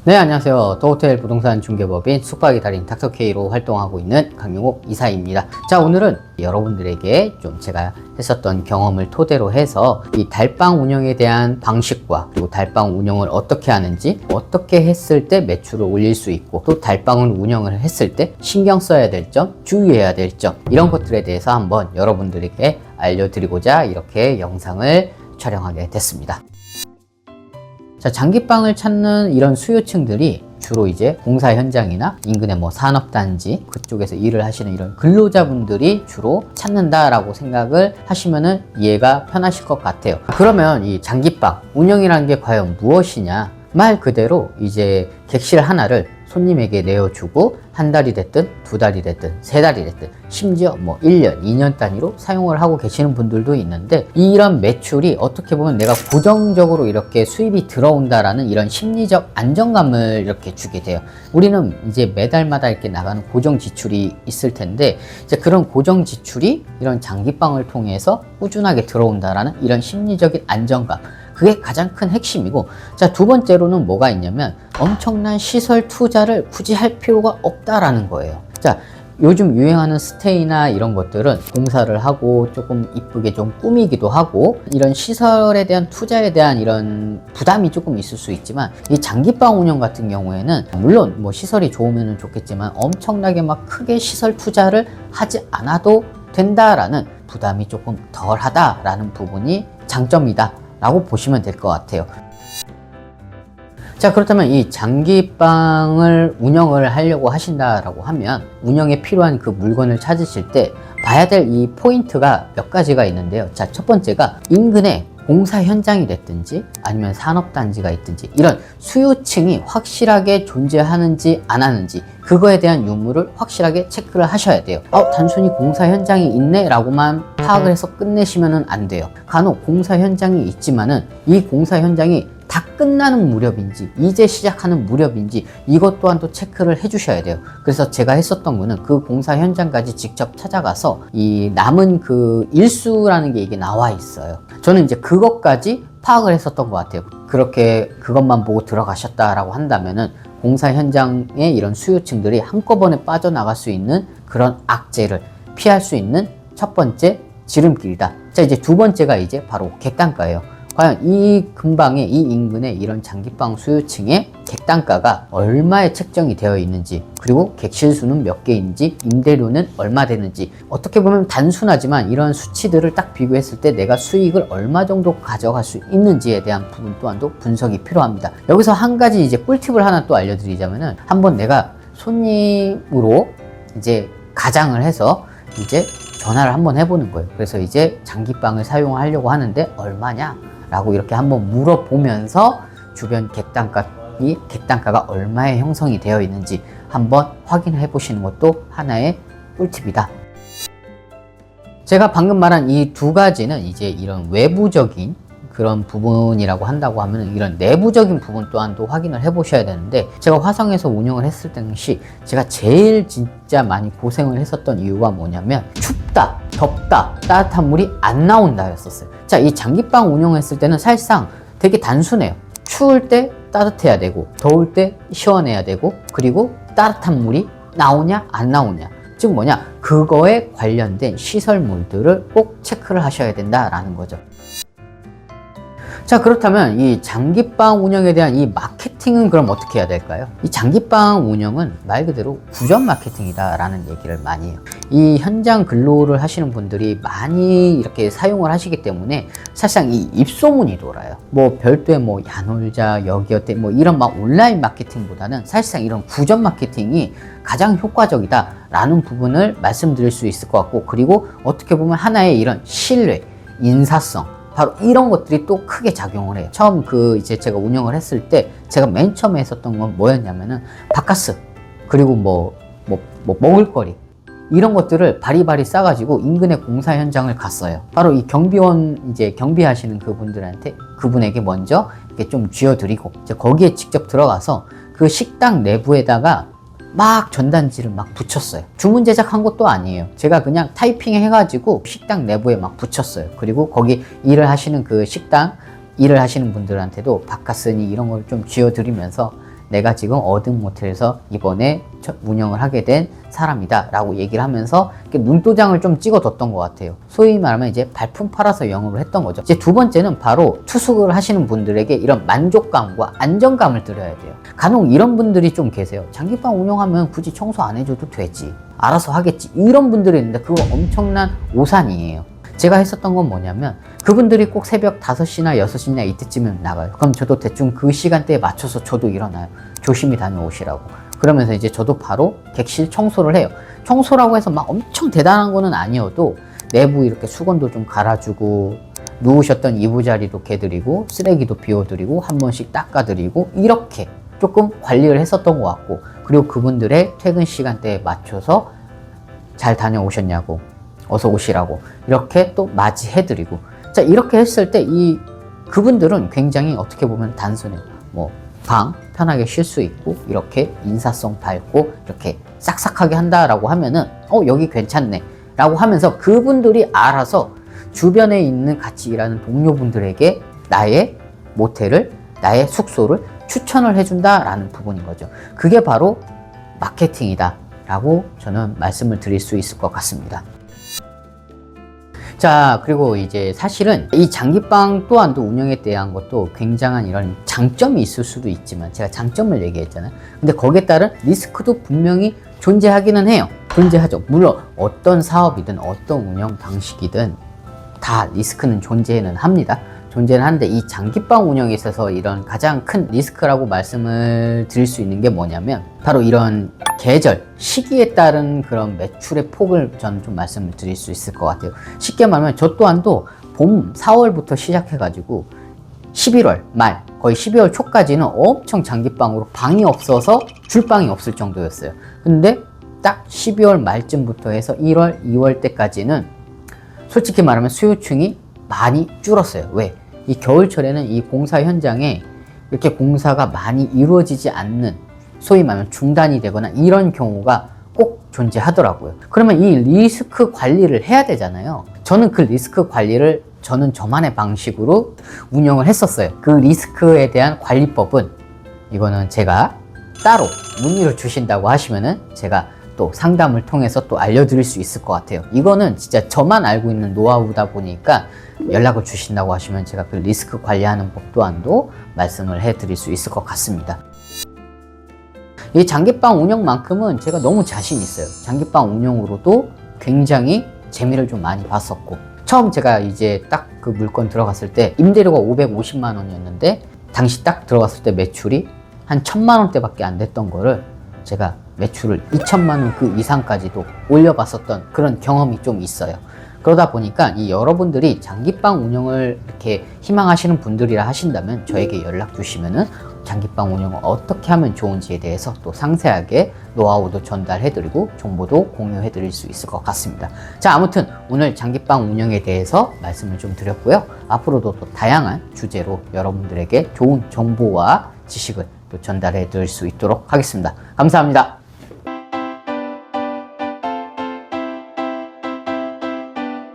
네, 안녕하세요. 더호텔 부동산 중개법인 숙박의 달인 닥터K로 활동하고 있는 강용욱 이사입니다. 자, 오늘은 여러분들에게 좀 제가 했었던 경험을 토대로 해서 이 달방 운영에 대한 방식과 그리고 달방 운영을 어떻게 하는지, 어떻게 했을 때 매출을 올릴 수 있고, 또 달방을 운영을 했을 때 신경 써야 될 점, 주의해야 될 점, 이런 것들에 대해서 한번 여러분들에게 알려드리고자 이렇게 영상을 촬영하게 됐습니다. 자, 장기방을 찾는 이런 수요층들이 주로 이제 공사 현장이나 인근의 뭐 산업단지 그쪽에서 일을 하시는 이런 근로자분들이 주로 찾는다라고 생각을 하시면은 이해가 편하실 것 같아요. 그러면 이 장기방 운영이라는 게 과연 무엇이냐? 말 그대로 이제 객실 하나를 손님에게 내어주고 한 달이 됐든 두 달이 됐든 세 달이 됐든 심지어 뭐 1년, 2년 단위로 사용을 하고 계시는 분들도 있는데, 이런 매출이 어떻게 보면 내가 고정적으로 이렇게 수입이 들어온다라는 이런 심리적 안정감을 이렇게 주게 돼요. 우리는 이제 매달마다 이렇게 나가는 고정 지출이 있을 텐데, 이제 그런 고정 지출이 이런 장기방을 통해서 꾸준하게 들어온다라는 이런 심리적인 안정감, 그게 가장 큰 핵심이고, 자, 두 번째로는 뭐가 있냐면 엄청난 시설 투자를 굳이 할 필요가 없다라는 거예요. 자, 요즘 유행하는 스테이나 이런 것들은 공사를 하고 조금 이쁘게 좀 꾸미기도 하고, 이런 시설에 대한 투자에 대한 이런 부담이 조금 있을 수 있지만, 이 장기방 운영 같은 경우에는 물론 뭐 시설이 좋으면 좋겠지만 엄청나게 막 크게 시설 투자를 하지 않아도 된다라는 부담이 조금 덜 하다라는 부분이 장점이다 라고 보시면 될 것 같아요. 자, 그렇다면 이 장기방을 운영을 하려고 하신다라고 하면 운영에 필요한 그 물건을 찾으실 때 봐야 될 이 포인트가 몇 가지가 있는데요. 자, 첫 번째가 인근에 공사 현장이 됐든지 아니면 산업단지가 있든지 이런 수요층이 확실하게 존재하는지 안 하는지, 그거에 대한 유무를 확실하게 체크를 하셔야 돼요. 단순히 공사 현장이 있네 라고만 파악을 해서 끝내시면 안 돼요. 간혹 공사 현장이 있지만은 이 공사 현장이 다 끝나는 무렵인지 이제 시작하는 무렵인지 이것 또한 또 체크를 해 주셔야 돼요. 그래서 제가 했었던 거는 그 공사 현장까지 직접 찾아가서 이 남은 그 일수라는 게 이게 나와 있어요. 저는 이제 그것까지 파악을 했었던 것 같아요. 그렇게 그것만 보고 들어가셨다라고 한다면은 공사 현장에 이런 수요층들이 한꺼번에 빠져나갈 수 있는 그런 악재를 피할 수 있는 첫 번째 지름길이다. 자, 이제 두 번째가 이제 바로 객단가예요. 과연 이 근방에, 이 인근에 이런 장기방 수요층의 객단가가 얼마에 책정이 되어 있는지, 그리고 객실 수는 몇 개인지, 임대료는 얼마 되는지, 어떻게 보면 단순하지만 이런 수치들을 딱 비교했을 때 내가 수익을 얼마 정도 가져갈 수 있는지에 대한 부분 또한도 분석이 필요합니다. 여기서 한 가지 이제 꿀팁을 하나 또 알려드리자면은, 한번 내가 손님으로 이제 가장을 해서 이제 전화를 한번 해보는 거예요. 그래서 이제 장기방을 사용하려고 하는데 얼마냐? 라고 이렇게 한번 물어보면서 주변 객단가가 얼마에 형성이 되어 있는지 한번 확인해 보시는 것도 하나의 꿀팁이다. 제가 방금 말한 이 두 가지는 이제 이런 외부적인 그런 부분이라고 한다고 하면, 이런 내부적인 부분 또한도 확인을 해 보셔야 되는데, 제가 화성에서 운영을 했을 당시 제가 제일 진짜 많이 고생을 했었던 이유가 뭐냐면 춥다, 덥다, 따뜻한 물이 안 나온다 였었어요. 자, 이 장기방 운영했을 때는 사실상 되게 단순해요. 추울 때 따뜻해야 되고 더울 때 시원해야 되고, 그리고 따뜻한 물이 나오냐 안 나오냐, 즉 뭐냐, 그거에 관련된 시설물들을 꼭 체크를 하셔야 된다라는 거죠. 자, 그렇다면 이 장기방 운영에 대한 이 마케팅은 그럼 어떻게 해야 될까요? 이 장기방 운영은 말 그대로 구전 마케팅이다 라는 얘기를 많이 해요. 이 현장 근로를 하시는 분들이 많이 이렇게 사용을 하시기 때문에 사실상 이 입소문이 돌아요. 뭐 별도의 뭐 야놀자, 여기어때 뭐 이런 막 온라인 마케팅보다는 사실상 이런 구전 마케팅이 가장 효과적이다 라는 부분을 말씀드릴 수 있을 것 같고, 그리고 어떻게 보면 하나의 이런 신뢰, 인사성, 바로 이런 것들이 또 크게 작용을 해요. 처음 이제 제가 운영을 했을 때 제가 맨 처음에 했었던 건 뭐였냐면은 바카스, 그리고 뭐 먹을거리, 이런 것들을 바리바리 싸가지고 인근의 공사 현장을 갔어요. 바로 이 경비원, 이제 경비하시는 그분에게 먼저 이렇게 좀 쥐어드리고, 이제 거기에 직접 들어가서 그 식당 내부에다가 막 전단지를 막 붙였어요. 주문 제작한 것도 아니에요. 제가 그냥 타이핑 해가지고 식당 내부에 막 붙였어요. 그리고 거기 일을 하시는 그 식당 일을 하시는 분들한테도 바카스니 이런 걸 좀 쥐어드리면서 내가 지금 어든 모텔에서 이번에 운영을 하게 된 사람이다 라고 얘기를 하면서 눈도장을 좀 찍어뒀던 것 같아요. 소위 말하면 이제 발품 팔아서 영업을 했던 거죠. 이제 두 번째는 바로 투숙을 하시는 분들에게 이런 만족감과 안정감을 드려야 돼요. 간혹 이런 분들이 좀 계세요. 장기방 운영하면 굳이 청소 안 해줘도 되지, 알아서 하겠지, 이런 분들이 있는데 그거 엄청난 오산이에요. 제가 했었던 건 뭐냐면 그분들이 꼭 새벽 5시나 6시나 이때쯤에 나가요. 그럼 저도 대충 그 시간대에 맞춰서 저도 일어나요. 조심히 다녀오시라고. 그러면서 이제 저도 바로 객실 청소를 해요. 청소라고 해서 막 엄청 대단한 거는 아니어도 내부 이렇게 수건도 좀 갈아주고 누우셨던 이부자리도 개드리고 쓰레기도 비워드리고 한 번씩 닦아드리고 이렇게 조금 관리를 했었던 것 같고, 그리고 그분들의 퇴근 시간대에 맞춰서 잘 다녀오셨냐고, 어서 오시라고 이렇게 또 맞이해드리고, 자 이렇게 했을 때 그분들은 굉장히 어떻게 보면 단순해요. 뭐 방 편하게 쉴 수 있고 이렇게 인사성 밝고 이렇게 싹싹하게 한다라고 하면은 여기 괜찮네 라고 하면서 그분들이 알아서 주변에 있는 같이 일하는 동료분들에게 나의 모텔을, 나의 숙소를 추천을 해준다라는 부분인 거죠. 그게 바로 마케팅이다 라고 저는 말씀을 드릴 수 있을 것 같습니다. 자, 그리고 이제 사실은 이 장기방 또한도 운영에 대한 것도 굉장한 이런 장점이 있을 수도 있지만, 제가 장점을 얘기했잖아요. 근데 거기에 따른 리스크도 분명히 존재하기는 해요. 존재하죠. 물론 어떤 사업이든 어떤 운영 방식이든 다 리스크는 존재는 합니다. 존재는 하는데 이 장기방 운영에 있어서 이런 가장 큰 리스크라고 말씀을 드릴 수 있는 게 뭐냐면 바로 이런 계절, 시기에 따른 그런 매출의 폭을 저는 좀 말씀을 드릴 수 있을 것 같아요. 쉽게 말하면 저 또한도 봄 4월부터 시작해가지고 11월 말, 거의 12월 초까지는 엄청 장기방으로 방이 없어서 줄방이 없을 정도였어요. 근데 딱 12월 말쯤부터 해서 1월, 2월 때까지는 솔직히 말하면 수요층이 많이 줄었어요. 왜? 이 겨울철에는 이 공사 현장에 이렇게 공사가 많이 이루어지지 않는, 소위 말하면 중단이 되거나 이런 경우가 꼭 존재하더라고요. 그러면 이 리스크 관리를 해야 되잖아요. 저는 그 리스크 관리를 저는 저만의 방식으로 운영을 했었어요. 그 리스크에 대한 관리법은 이거는 제가 따로 문의를 주신다고 하시면은 제가 또 상담을 통해서 또 알려드릴 수 있을 것 같아요. 이거는 진짜 저만 알고 있는 노하우다 보니까 연락을 주신다고 하시면 제가 그 리스크 관리하는 법 또한도 말씀을 해드릴 수 있을 것 같습니다. 이 장기방 운영만큼은 제가 너무 자신 있어요. 장기방 운영으로도 굉장히 재미를 좀 많이 봤었고, 처음 제가 이제 딱 그 물건 들어갔을 때 임대료가 550만 원이었는데 당시 딱 들어갔을 때 매출이 한 1000만 원대밖에 안 됐던 거를 제가 매출을 2천만 원 그 이상까지도 올려봤었던 그런 경험이 좀 있어요. 그러다 보니까 이 여러분들이 장기방 운영을 이렇게 희망하시는 분들이라 하신다면 저에게 연락 주시면은 장기방 운영을 어떻게 하면 좋은지에 대해서 또 상세하게 노하우도 전달해드리고 정보도 공유해드릴 수 있을 것 같습니다. 자, 아무튼 오늘 장기방 운영에 대해서 말씀을 좀 드렸고요. 앞으로도 또 다양한 주제로 여러분들에게 좋은 정보와 지식을 또 전달해드릴 수 있도록 하겠습니다. 감사합니다.